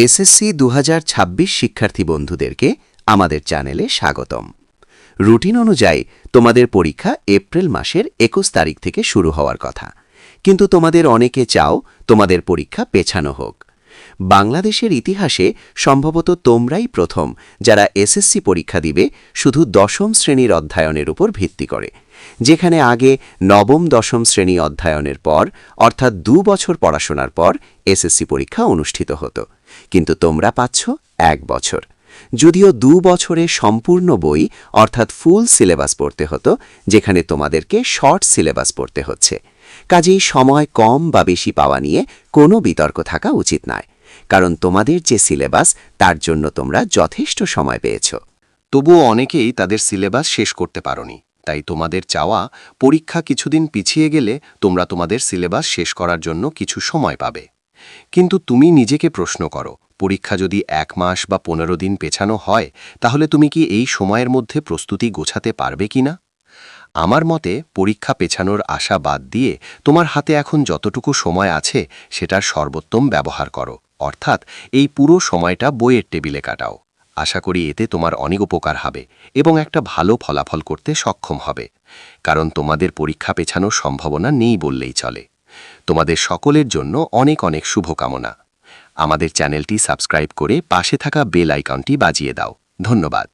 SSC 2026 শিক্ষার্থী বন্ধুদেরকে আমাদের চ্যানেলে স্বাগতম। রুটিন অনুযায়ী তোমাদের পরীক্ষা এপ্রিল মাসের 21 তারিখ থেকে শুরু হওয়ার কথা, কিন্তু তোমাদের অনেকে চাও তোমাদের পরীক্ষা পেছানো হোক। বাংলাদেশের ইতিহাসে সম্ভবত তোমরাই প্রথম যারা এসএসসি পরীক্ষা দিবে শুধু দশম শ্রেণীর অধ্যয়নের উপর ভিত্তি করে, যেখানে আগে নবম দশম শ্রেণী অধ্যয়নের পর অর্থাৎ 2 বছর পড়াশোনার পর এসএসসি পরীক্ষা অনুষ্ঠিত হতো, কিন্তু তোমরা পাচ্ছ 1 বছর। যদিও 2 বছরে সম্পূর্ণ বই অর্থাৎ ফুল সিলেবাস পড়তে হতো, যেখানে তোমাদেরকে শর্ট সিলেবাস পড়তে হচ্ছে। কাজেই সময় কম বা বেশি পাওয়া নিয়ে কোনো বিতর্ক থাকা উচিত নয়, কারণ তোমাদের যে সিলেবাস তার জন্য তোমরা যথেষ্ট সময় পেয়েছ। তবুও অনেকেই তাদের সিলেবাস শেষ করতে পারোনি, তাই তোমাদের চাওয়া পরীক্ষা কিছুদিন পিছিয়ে গেলে তোমরা তোমাদের সিলেবাস শেষ করার জন্য কিছু সময় পাবে। কিন্তু তুমি নিজেকে প্রশ্ন করো, পরীক্ষা যদি 1 মাস বা 15 দিন পেছানো হয়, তাহলে তুমি কি এই সময়ের মধ্যে প্রস্তুতি গোছাতে পারবে কিনা? আমার মতে পরীক্ষা পেছানোর আশা বাদ দিয়ে তোমার হাতে এখন যতটুকু সময় আছে সেটার সর্বোত্তম ব্যবহার করো, অর্থাৎ এই পুরো সময়টা বইয়ের টেবিলে কাটাও। আশা করি এতে তোমার অনেক উপকার হবে এবং একটা ভালো ফলাফল করতে সক্ষম হবে, কারণ তোমাদের পরীক্ষা পেছানোর সম্ভাবনা নেই বললেই চলে। তোমাদের সকলের জন্য অনেক অনেক শুভকামনা। আমাদের চ্যানেলটি সাবস্ক্রাইব করে পাশে থাকা বেল আইকনটি বাজিয়ে দাও। ধন্যবাদ।